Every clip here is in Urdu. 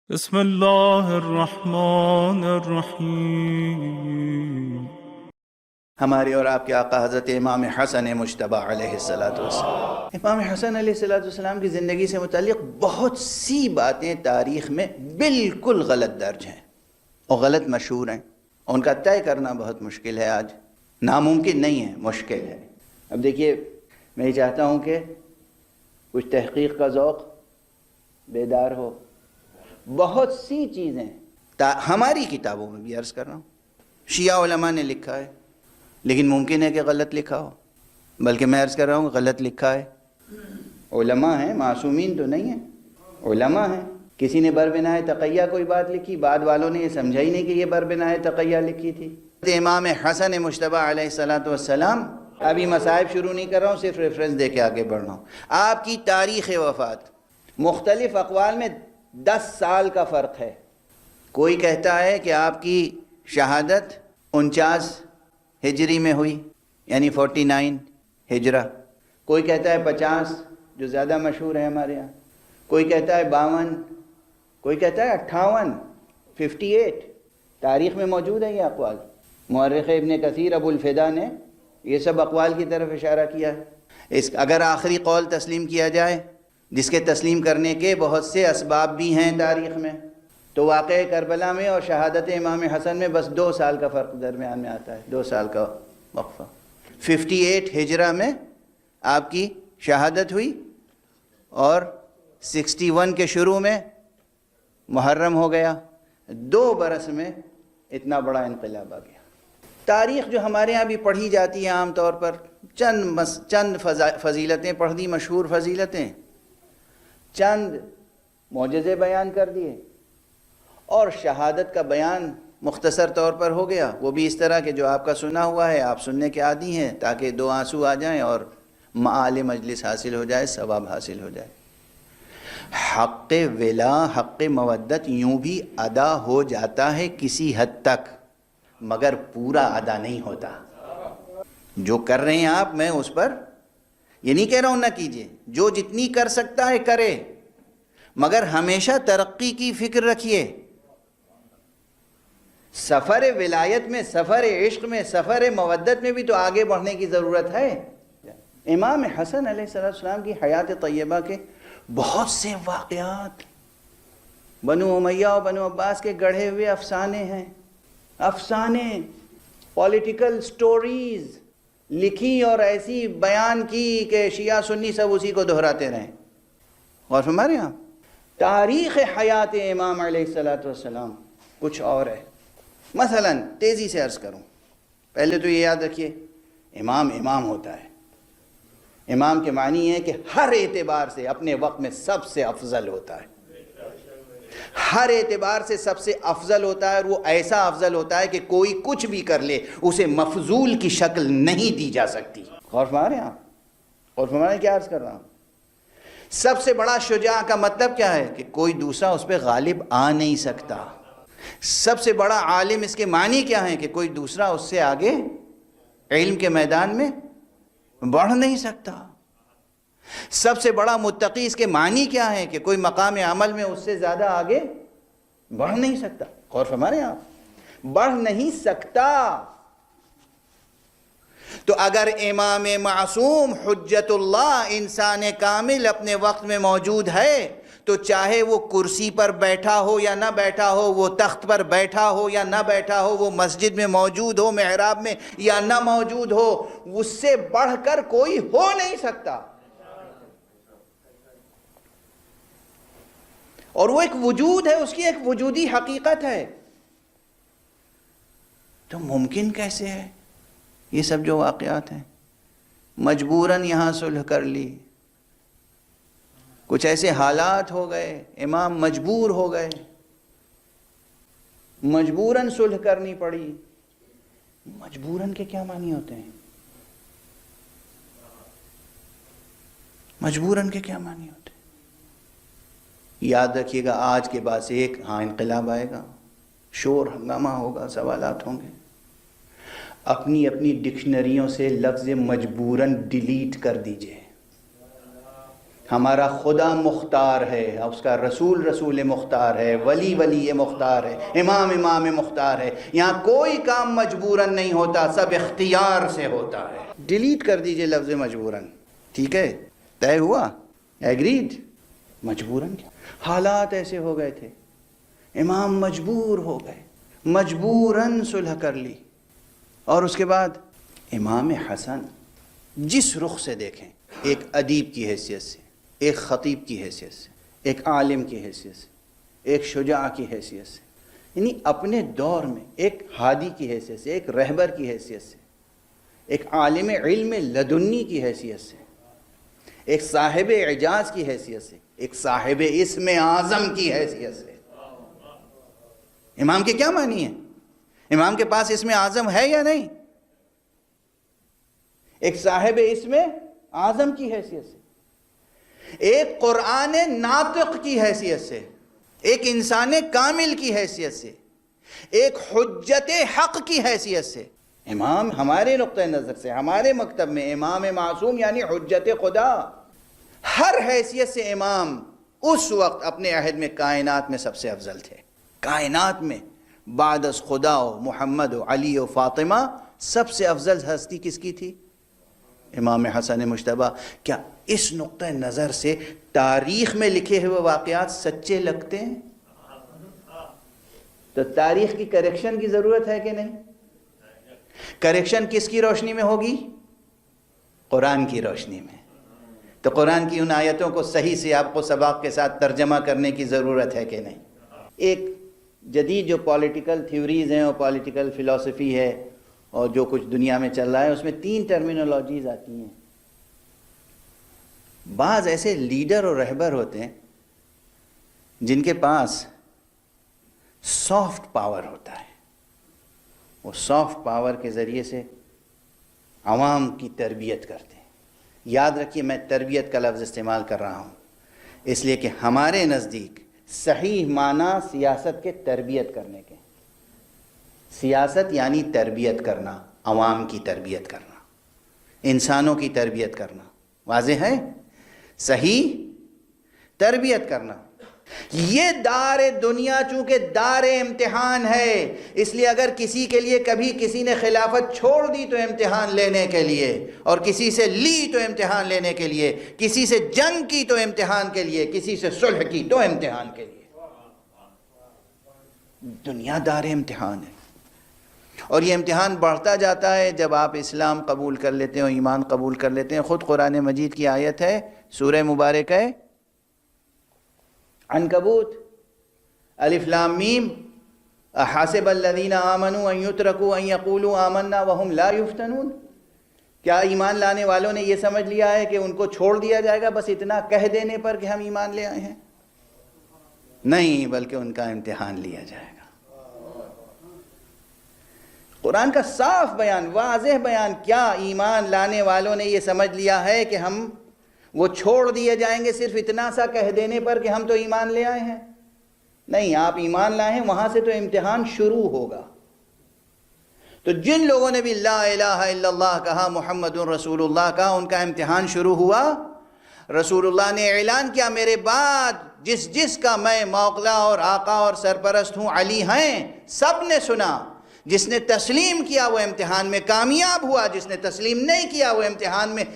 بسم اللہ الرحمن الرحیم۔ ہمارے اور آپ کے آقا حضرت امام حسن مجتبی علیہ السلام، امام حسن علیہ السلام کی زندگی سے متعلق بہت سی باتیں تاریخ میں بالکل غلط درج ہیں اور غلط مشہور ہیں، ان کا طے کرنا بہت مشکل ہے، آج ناممکن نہیں ہے، مشکل ہے۔ اب دیکھیے، میں یہ چاہتا ہوں کہ کچھ تحقیق کا ذوق بیدار ہو۔ بہت سی چیزیں ہماری کتابوں میں بھی عرض کر رہا ہوں، شیعہ علماء نے لکھا ہے، لیکن ممکن ہے کہ غلط لکھا ہو، بلکہ میں عرض کر رہا ہوں غلط لکھا ہے۔ علماء ہیں، معصومین تو نہیں ہیں، علماء ہیں۔ کسی نے بربنائے تقیہ کوئی بات لکھی، بعد والوں نے یہ سمجھا ہی نہیں کہ یہ بربنائے تقیہ لکھی تھی۔ امام حسن مجتبی علیہ السلام، ابھی مصائب شروع نہیں کر رہا ہوں، صرف ریفرنس دے کے آگے بڑھ رہا ہوں۔ آپ کی تاریخ وفات مختلف اقوال میں 10 سال کا فرق ہے۔ کوئی کہتا ہے کہ آپ کی شہادت 49 ہجری میں ہوئی، یعنی 49 ہجرہ۔ کوئی کہتا ہے 50، جو زیادہ مشہور ہے ہمارے ہاں۔ کوئی کہتا ہے 52، کوئی کہتا ہے 58، 58۔ تاریخ میں موجود ہے یہ اقوال۔ مورخ ابن کثیر ابو الفدا نے یہ سب اقوال کی طرف اشارہ کیا ہے۔ اگر آخری قول تسلیم کیا جائے، جس کے تسلیم کرنے کے بہت سے اسباب بھی ہیں تاریخ میں، تو واقعہ کربلا میں اور شہادت امام حسن میں بس 2 سال کا فرق درمیان میں آتا ہے، 2 سال کا وقفہ۔ 58 ہجرہ میں آپ کی شہادت ہوئی اور 61 کے شروع میں محرم ہو گیا۔ 2 برس میں اتنا بڑا انقلاب آ گیا۔ تاریخ جو ہمارے ہاں بھی پڑھی جاتی ہے عام طور پر، چند فضیلتیں پڑھ دی، مشہور فضیلتیں، چند معجزے بیان کر دیے، اور شہادت کا بیان مختصر طور پر ہو گیا، وہ بھی اس طرح کہ جو آپ کا سنا ہوا ہے آپ سننے کے عادی ہیں، تاکہ 2 آنسو آ جائیں اور معال مجلس حاصل ہو جائے، ثواب حاصل ہو جائے۔ حق ولا، حق مودت یوں بھی ادا ہو جاتا ہے کسی حد تک، مگر پورا ادا نہیں ہوتا۔ جو کر رہے ہیں آپ، میں اس پر یہ نہیں کہہ رہا ہوں نہ کیجئے، جو جتنی کر سکتا ہے کرے، مگر ہمیشہ ترقی کی فکر رکھیے۔ سفر ولایت میں، سفر عشق میں، سفر مودت میں بھی تو آگے بڑھنے کی ضرورت ہے۔ امام حسن علیہ السلام کی حیات طیبہ کے بہت سے واقعات بنو امیہ اور بنو عباس کے گڑھے ہوئے افسانے ہیں، افسانے، پولیٹیکل سٹوریز لکھی اور ایسی بیان کی کہ شیعہ سنی سب اسی کو دہراتے رہیں۔ اور ہمارے یہاں تاریخ حیات امام علیہ السلام کچھ اور ہے۔ مثلا تیزی سے عرض کروں، پہلے تو یہ یاد رکھیے، امام امام ہوتا ہے۔ امام کے معنی ہے کہ ہر اعتبار سے اپنے وقت میں سب سے افضل ہوتا ہے، ہر اعتبار سے سب سے افضل ہوتا ہے، اور وہ ایسا افضل ہوتا ہے کہ کوئی کچھ بھی کر لے اسے مفضول کی شکل نہیں دی جا سکتی۔ غور فرما رہے ہیں آپ؟ غور فرما رہے ہیں کیا عرض کر رہا ہوں؟ سب سے بڑا شجاع کا مطلب کیا ہے؟ کہ کوئی دوسرا اس پہ غالب آ نہیں سکتا۔ سب سے بڑا عالم اس کے معنی کیا ہے؟ کہ کوئی دوسرا اس سے آگے علم کے میدان میں بڑھ نہیں سکتا۔ سب سے بڑا متقی اس کے معنی کیا ہے؟ کہ کوئی مقام عمل میں اس سے زیادہ آگے بڑھ نہیں سکتا۔ غور فرما رہے ہیں آپ؟ بڑھ نہیں سکتا۔ تو اگر امام معصوم حجت اللہ، انسان کامل اپنے وقت میں موجود ہے، تو چاہے وہ کرسی پر بیٹھا ہو یا نہ بیٹھا ہو، وہ تخت پر بیٹھا ہو یا نہ بیٹھا ہو، وہ مسجد میں موجود ہو، محراب میں یا نہ موجود ہو، اس سے بڑھ کر کوئی ہو نہیں سکتا۔ اور وہ ایک وجود ہے، اس کی ایک وجودی حقیقت ہے۔ تو ممکن کیسے ہے یہ سب جو واقعات ہیں؟ مجبوراً یہاں صلح کر لی، کچھ ایسے حالات ہو گئے، امام مجبور ہو گئے، مجبوراً صلح کرنی پڑی۔ مجبوراً کے کیا معنی ہوتے ہیں؟ مجبوراً کے کیا معنی ہوتے ہیں؟ یاد رکھیے گا، آج کے بعد سے ایک انقلاب آئے گا، شور ہنگامہ ہوگا، سوالات ہوں گے۔ اپنی ڈکشنریوں سے لفظ مجبوراً ڈیلیٹ کر دیجئے۔ ہمارا خدا مختار ہے، اس کا رسول رسول مختار ہے، ولی ولی مختار ہے، امام امام مختار ہے. یہاں کوئی کام مجبوراً نہیں ہوتا، سب اختیار سے ہوتا ہے. ڈیلیٹ کر دیجئے لفظ مجبوراً. ٹھیک ہے، طے ہوا، ایگریڈ. مجبوراً کیا، حالات ایسے ہو گئے تھے، امام مجبور ہو گئے، مجبوراً صلح کر لی. اور اس کے بعد امام حسن جس رخ سے دیکھیں، ایک ادیب کی حیثیت سے، ایک خطیب کی حیثیت سے، ایک عالم کی حیثیت سے، ایک شجاع کی حیثیت سے، یعنی اپنے دور میں ایک ہادی کی حیثیت سے، ایک رہبر کی حیثیت سے، ایک عالم علم لدنی کی حیثیت سے، ایک صاحب اعجاز کی حیثیت سے، ایک صاحب اسم اعظم کی حیثیت سے. امام کے کیا معنی ہے؟ امام کے پاس اسم اعظم ہے یا نہیں؟ ایک صاحب اسم اعظم کی حیثیت سے، ایک قرآن ناطق کی حیثیت سے، ایک انسان کامل کی حیثیت سے، ایک حجت حق کی حیثیت سے. امام ہمارے نقطہ نظر سے، ہمارے مکتب میں امام معصوم یعنی حجت خدا. ہر حیثیت سے امام اس وقت اپنے عہد میں کائنات میں سب سے افضل تھے. کائنات میں بعد از خدا و محمد و علی و فاطمہ سب سے افضل ہستی کس کی تھی؟ امام حسن مجتبیٰ. کیا اس نقطہ نظر سے تاریخ میں لکھے ہوئے واقعات سچے لگتے ہیں؟ تو تاریخ کی کریکشن کی ضرورت ہے کہ نہیں؟ کریکشن کس کی روشنی میں ہوگی؟ قرآن کی روشنی میں. تو قرآن کی ان آیتوں کو صحیح سے آپ کو سباق کے ساتھ ترجمہ کرنے کی ضرورت ہے کہ نہیں؟ ایک جدید جو پولیٹیکل تھیوریز ہیں اور پولیٹیکل فلسفی ہے اور جو کچھ دنیا میں چل رہا ہے، اس میں 3 ٹرمینالوجیز آتی ہیں. بعض ایسے لیڈر اور رہبر ہوتے ہیں جن کے پاس سافٹ پاور ہوتا ہے. وہ سافٹ پاور کے ذریعے سے عوام کی تربیت کرتے ہیں. یاد رکھیے میں تربیت کا لفظ استعمال کر رہا ہوں اس لیے کہ ہمارے نزدیک صحیح معنی سیاست کے تربیت کرنے کے. سیاست یعنی تربیت کرنا، عوام کی تربیت کرنا، انسانوں کی تربیت کرنا. واضح ہے؟ صحیح تربیت کرنا. یہ دار دنیا چونکہ دار امتحان ہے، اس لیے اگر کسی کے لیے کبھی کسی نے خلافت چھوڑ دی تو امتحان لینے کے لیے، اور کسی سے لی تو امتحان لینے کے لیے، کسی سے جنگ کی تو امتحان کے لیے، کسی سے صلح کی تو امتحان کے لیے. دنیا دار امتحان ہے، اور یہ امتحان بڑھتا جاتا ہے جب آپ اسلام قبول کر لیتے ہیں اور ایمان قبول کر لیتے ہیں. خود قرآن مجید کی آیت ہے، سورہ مبارک ہے عنکبوت، الف لام میم، احسب الذین آمنوا ان یترکوا ان یقولوا آمنا وهم لا یفتنون. کیا ایمان لانے والوں نے یہ سمجھ لیا ہے کہ ان کو چھوڑ دیا جائے گا بس اتنا کہہ دینے پر کہ ہم ایمان لے آئے ہیں؟ نہیں، بلکہ ان کا امتحان لیا جائے گا. قرآن کا صاف بیان، واضح بیان. کیا ایمان لانے والوں نے یہ سمجھ لیا ہے کہ ہم وہ چھوڑ دیے جائیں گے صرف اتنا سا کہہ دینے پر کہ ہم تو ایمان لے آئے ہیں؟ نہیں، آپ ایمان لائے ہیں، وہاں سے تو امتحان شروع ہوگا. تو جن لوگوں نے بھی لا الہ الا اللہ کہا، محمد رسول اللہ کہا، ان کا امتحان شروع ہوا. رسول اللہ نے اعلان کیا میرے بعد جس کا میں موقلا اور آقا اور سرپرست ہوں علی ہیں. سب نے سنا. جس نے تسلیم کیا وہ امتحان میں کامیاب ہوا، جس نے تسلیم نہیں کیا وہ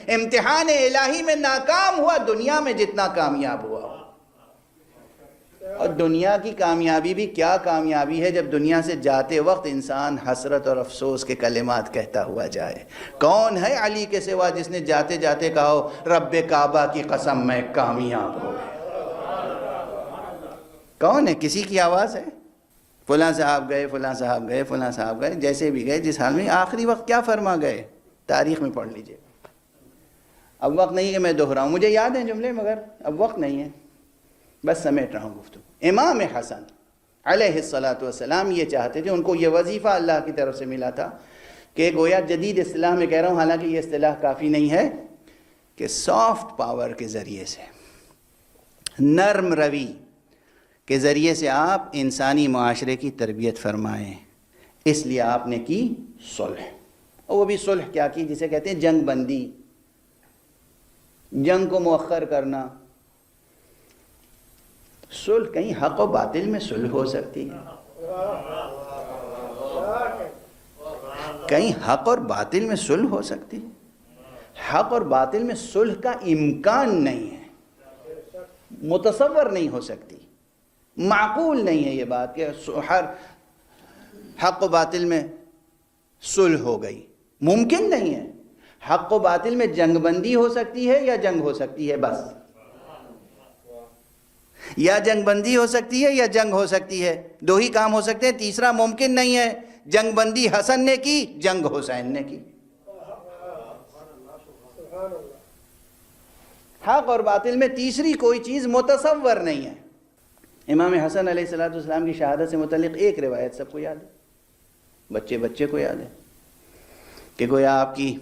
امتحان الہی میں ناکام ہوا، دنیا میں جتنا کامیاب ہوا. اور دنیا کی کامیابی بھی کیا کامیابی ہے جب دنیا سے جاتے وقت انسان حسرت اور افسوس کے کلمات کہتا ہوا جائے. کون ہے علی کے سوا جس نے جاتے جاتے کہا ہو رب کعبہ کی قسم میں کامیاب ہو گیا؟ کون ہے؟ کسی کی آواز ہے؟ فلاں صاحب گئے، فلاں صاحب گئے، فلاں صاحب گئے، جیسے بھی گئے، جس حال میں. آخری وقت کیا فرما گئے؟ تاریخ میں پڑھ لیجئے. اب وقت نہیں کہ میں دہراؤں، مجھے یاد ہیں جملے مگر اب وقت نہیں ہے، بس سمیٹ رہا ہوں گفتگو. امام حسن علیہ السلام یہ چاہتے تھے، ان کو یہ وظیفہ اللہ کی طرف سے ملا تھا کہ گویا جدید اصطلاح میں کہہ رہا ہوں، حالانکہ یہ اصطلاح کافی نہیں ہے، کہ سافٹ پاور کے ذریعے سے، نرم روی کے ذریعے سے آپ انسانی معاشرے کی تربیت فرمائیں. اس لیے آپ نے کی صلح. اور وہ بھی صلح کیا کی جسے کہتے ہیں جنگ بندی. جنگ کو مؤخر کرنا، صلح کہیں حق و باطل میں صلح ہو سکتی ہے؟ کہیں حق اور باطل میں صلح ہو سکتی ہے؟ حق اور باطل میں صلح کا امکان نہیں ہے، متصور نہیں ہو سکتی، معقول نہیں ہے یہ بات کہ ہر حق و باطل میں صلح ہو گئی، ممکن نہیں ہے۔ حق و باطل میں جنگ بندی ہو سکتی ہے یا جنگ ہو سکتی ہے؟ بس یا جنگ بندی ہو سکتی ہے یا جنگ ہو سکتی ہے، دو ہی کام ہو سکتے ہیں، تیسرا ممکن نہیں ہے۔ جنگ بندی حسن نے کی، جنگ حسین نے کی۔ حق اور باطل میں تیسری کوئی چیز متصور نہیں ہے۔ امام حسن علیہ السلام کی شہادت سے متعلق ایک روایت سب کو یاد ہے، بچے بچے کو یاد ہے، کہ گویا آپ کی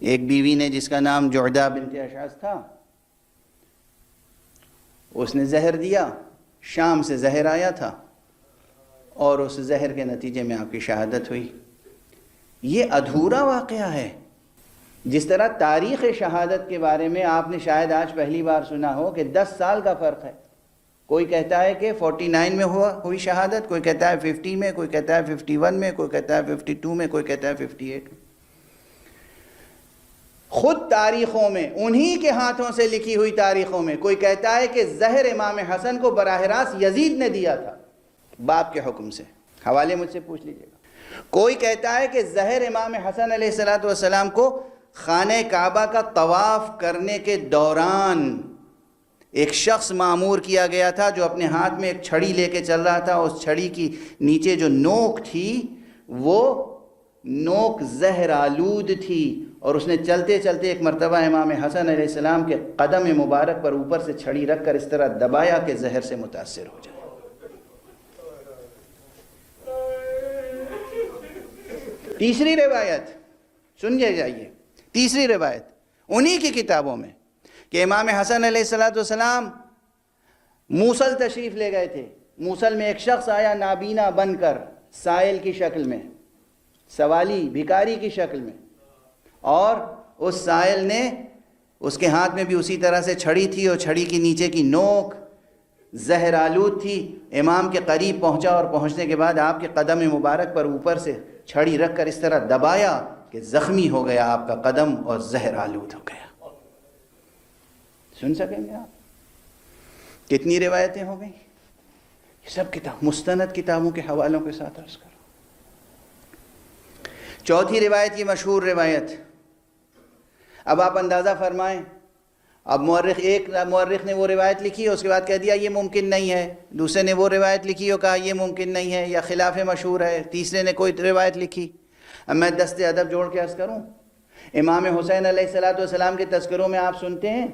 ایک بیوی نے جس کا نام جعدہ بنت اشعث تھا، اس نے زہر دیا، شام سے زہر آیا تھا اور اس زہر کے نتیجے میں آپ کی شہادت ہوئی۔ یہ ادھورا واقعہ ہے۔ جس طرح تاریخ شہادت کے بارے میں آپ نے شاید آج پہلی بار سنا ہو کہ 10 سال کا فرق ہے، کوئی کہتا ہے کہ 49 میں ہوئی شہادت، کوئی کہتا ہے 50 میں، کوئی کہتا ہے 51 میں، کوئی کہتا ہے 52 میں، کوئی کہتا ہے 58 میں۔ خود تاریخوں میں، انہی کے ہاتھوں سے لکھی ہوئی تاریخوں میں کوئی کہتا ہے کہ زہر امام حسن کو براہ راست یزید نے دیا تھا باپ کے حکم سے، حوالے مجھ سے پوچھ لیجئے گا۔ کوئی کہتا ہے کہ زہر امام حسن علیہ السلام کو خانہ کعبہ کا طواف کرنے کے دوران ایک شخص معمور کیا گیا تھا جو اپنے ہاتھ میں ایک چھڑی لے کے چل رہا تھا، اس چھڑی کی نیچے جو نوک تھی وہ نوک زہر آلود تھی، اور اس نے چلتے چلتے ایک مرتبہ امام حسن علیہ السلام کے قدم مبارک پر اوپر سے چھڑی رکھ کر اس طرح دبایا کہ زہر سے متاثر ہو جائے۔ تیسری روایت سن جائیے، تیسری روایت انہی کی کتابوں میں کہ امام حسن علیہ السلام موصل تشریف لے گئے تھے، موصل میں ایک شخص آیا نابینا بن کر، سائل کی شکل میں، سوالی بھکاری کی شکل میں، اور اس سائل نے، اس کے ہاتھ میں بھی اسی طرح سے چھڑی تھی اور چھڑی کی نیچے کی نوک زہر آلود تھی۔ امام کے قریب پہنچا اور پہنچنے کے بعد آپ کے قدم مبارک پر اوپر سے چھڑی رکھ کر اس طرح دبایا کہ زخمی ہو گیا آپ کا قدم اور زہر آلود ہو گیا۔ سن سکیں گے آپ؟ کتنی روایتیں ہو گئیں؟ یہ سب کتاب مستند کتابوں کے حوالوں کے ساتھ عرض کرو۔ چوتھی روایت، یہ مشہور روایت، اب آپ اندازہ فرمائیں، اب ایک مورخ نے وہ روایت لکھی، اس کے بعد کہہ دیا یہ ممکن نہیں ہے، دوسرے نے وہ روایت لکھی اور کہا یہ ممکن نہیں ہے یا خلاف مشہور ہے، تیسرے نے کوئی روایت لکھی۔ اب میں دست ادب جوڑ کے عرض کروں، امام حسین علیہ السلام کے تذکروں میں آپ سنتے ہیں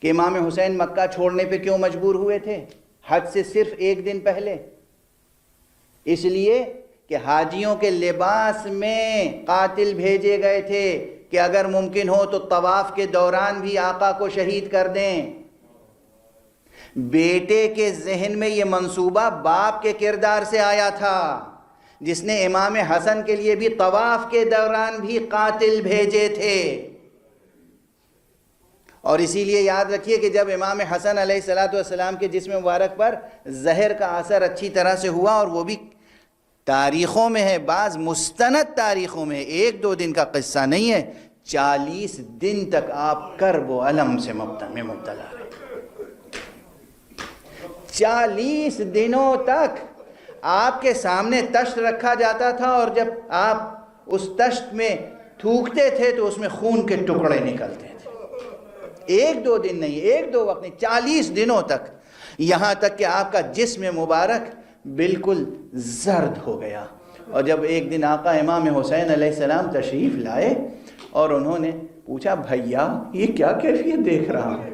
کہ امام حسین مکہ چھوڑنے پہ کیوں مجبور ہوئے تھے حج سے صرف 1 دن پہلے؟ اس لیے کہ حاجیوں کے لباس میں قاتل بھیجے گئے تھے کہ اگر ممکن ہو تو طواف کے دوران بھی آقا کو شہید کر دیں۔ بیٹے کے ذہن میں یہ منصوبہ باپ کے کردار سے آیا تھا جس نے امام حسن کے لیے بھی طواف کے دوران بھی قاتل بھیجے تھے۔ اور اسی لیے یاد رکھیے کہ جب امام حسن علیہ السلام کے جسم مبارک پر زہر کا اثر اچھی طرح سے ہوا، اور وہ بھی تاریخوں میں ہے، بعض مستند تاریخوں میں، 1-2 دن کا قصہ نہیں ہے، 40 دن تک آپ کرب و الم سے مبتلا رہے۔ 40 دنوں تک آپ کے سامنے تشت رکھا جاتا تھا، اور جب آپ اس تشت میں تھوکتے تھے تو اس میں خون کے ٹکڑے نکلتے تھے۔ 1-2 دن نہیں، 1-2 وقت نہیں، 40 دنوں تک، یہاں تک کہ آپ کا جسم مبارک بالکل زرد ہو گیا۔ اور جب ایک دن آقا امام حسین علیہ السلام تشریف لائے اور انہوں نے پوچھا بھیا یہ کیا کیفیت دیکھ رہا ہے؟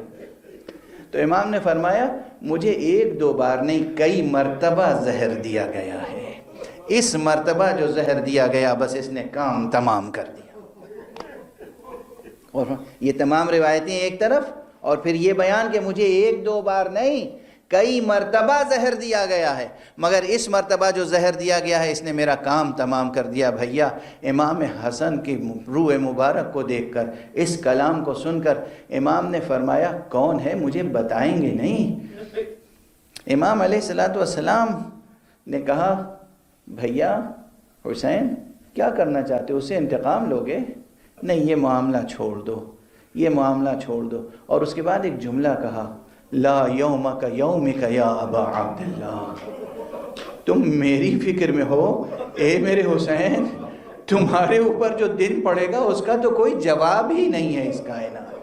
تو امام نے فرمایا مجھے 1-2 بار نہیں، کئی مرتبہ زہر دیا گیا ہے، اس مرتبہ جو زہر دیا گیا بس اس نے کام تمام کر دیا۔ اور یہ تمام روایتیں ایک طرف، اور پھر یہ بیان کہ مجھے 1-2 بار نہیں، کئی مرتبہ زہر دیا گیا ہے، مگر اس مرتبہ جو زہر دیا گیا ہے اس نے میرا کام تمام کر دیا۔ بھیا امام حسن کی روح مبارک کو دیکھ کر، اس کلام کو سن کر امام نے فرمایا کون ہے مجھے بتائیں گے نہیں؟ امام علیہ السلام نے کہا بھیا حسین کیا کرنا چاہتے ہو، اسے انتقام لوگے؟ نہیں، یہ معاملہ چھوڑ دو، یہ معاملہ چھوڑ دو۔ اور اس کے بعد ایک جملہ کہا، لا یومک یومک یا ابا عبداللہ، تم میری فکر میں ہو اے میرے حسین، تمہارے اوپر جو دن پڑے گا اس کا تو کوئی جواب ہی نہیں ہے اس کائنات۔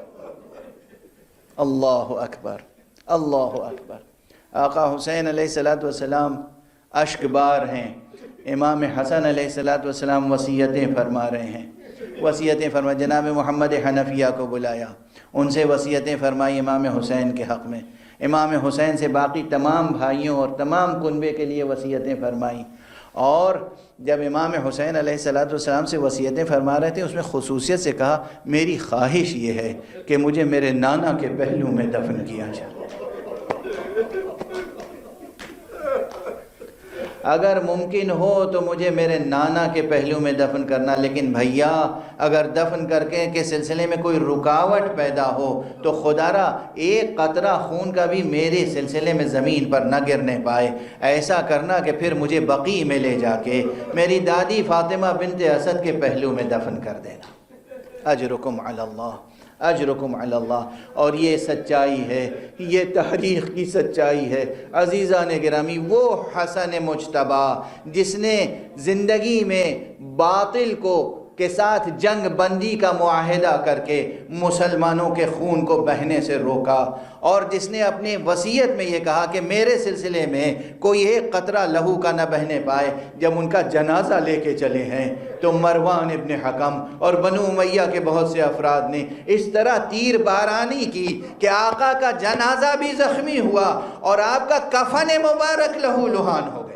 اللہ اکبر، اللہ اکبر۔ آقا حسین علیہ السلام اشک بار ہیں، امام حسن علیہ السلام وصیتیں فرما رہے ہیں، وصیتیں فرما، جناب محمد حنفیہ کو بلایا، ان سے وصیتیں فرمائی امام حسین کے حق میں، امام حسین سے باقی تمام بھائیوں اور تمام کنبے کے لیے وصیتیں فرمائیں۔ اور جب امام حسین علیہ السلام سے وصیتیں فرما رہے تھے اس میں خصوصیت سے کہا میری خواہش یہ ہے کہ مجھے میرے نانا کے پہلو میں دفن کیا جائے، اگر ممکن ہو تو مجھے میرے نانا کے پہلو میں دفن کرنا، لیکن بھیا اگر دفن کر کے سلسلے میں کوئی رکاوٹ پیدا ہو تو خدا را ایک قطرہ خون کا بھی میرے سلسلے میں زمین پر نہ گرنے پائے، ایسا کرنا کہ پھر مجھے بقیع میں لے جا کے میری دادی فاطمہ بنت اسد کے پہلو میں دفن کر دینا۔ اجرکم علی اللہ، اجرکم علی اللہ۔ اور یہ سچائی ہے، یہ تاریخ کی سچائی ہے۔ عزیزان گرامی، وہ حسن مجتبیٰ جس نے زندگی میں باطل کے ساتھ جنگ بندی کا معاہدہ کر کے مسلمانوں کے خون کو بہنے سے روکا، اور جس نے اپنی وصیت میں یہ کہا کہ میرے سلسلے میں کوئی ایک قطرہ لہو کا نہ بہنے پائے، جب ان کا جنازہ لے کے چلے ہیں تو مروان ابن حکم اور بنو امیہ کے بہت سے افراد نے اس طرح تیر بارانی کی کہ آقا کا جنازہ بھی زخمی ہوا اور آپ کا کفن مبارک لہو لہان ہو گیا۔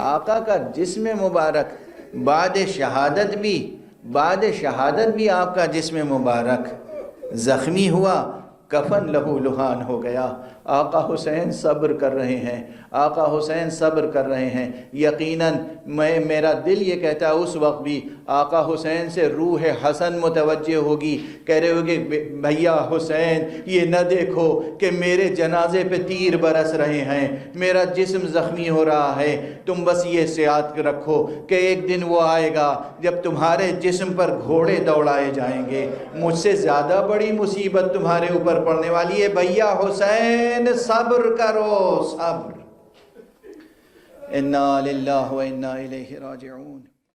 آقا کا جسم مبارک بعد شہادت بھی آپ کا جسم مبارک زخمی ہوا، کفن لہو لہان ہو گیا۔ آقا حسین صبر کر رہے ہیں، آقا حسین صبر کر رہے ہیں۔ یقیناً میرا دل یہ کہتا ہے اس وقت بھی آقا حسین سے روح حسن متوجہ ہوگی، کہہ رہے ہوگے بھیا حسین یہ نہ دیکھو کہ میرے جنازے پہ تیر برس رہے ہیں، میرا جسم زخمی ہو رہا ہے، تم بس یہ یاد رکھو کہ ایک دن وہ آئے گا جب تمہارے جسم پر گھوڑے دوڑائے جائیں گے، مجھ سے زیادہ بڑی مصیبت تمہارے اوپر پڑنے والی ہے۔ بھیا حسین صبر کرو، صبر۔ انا للہ و انا الیہ راجعون۔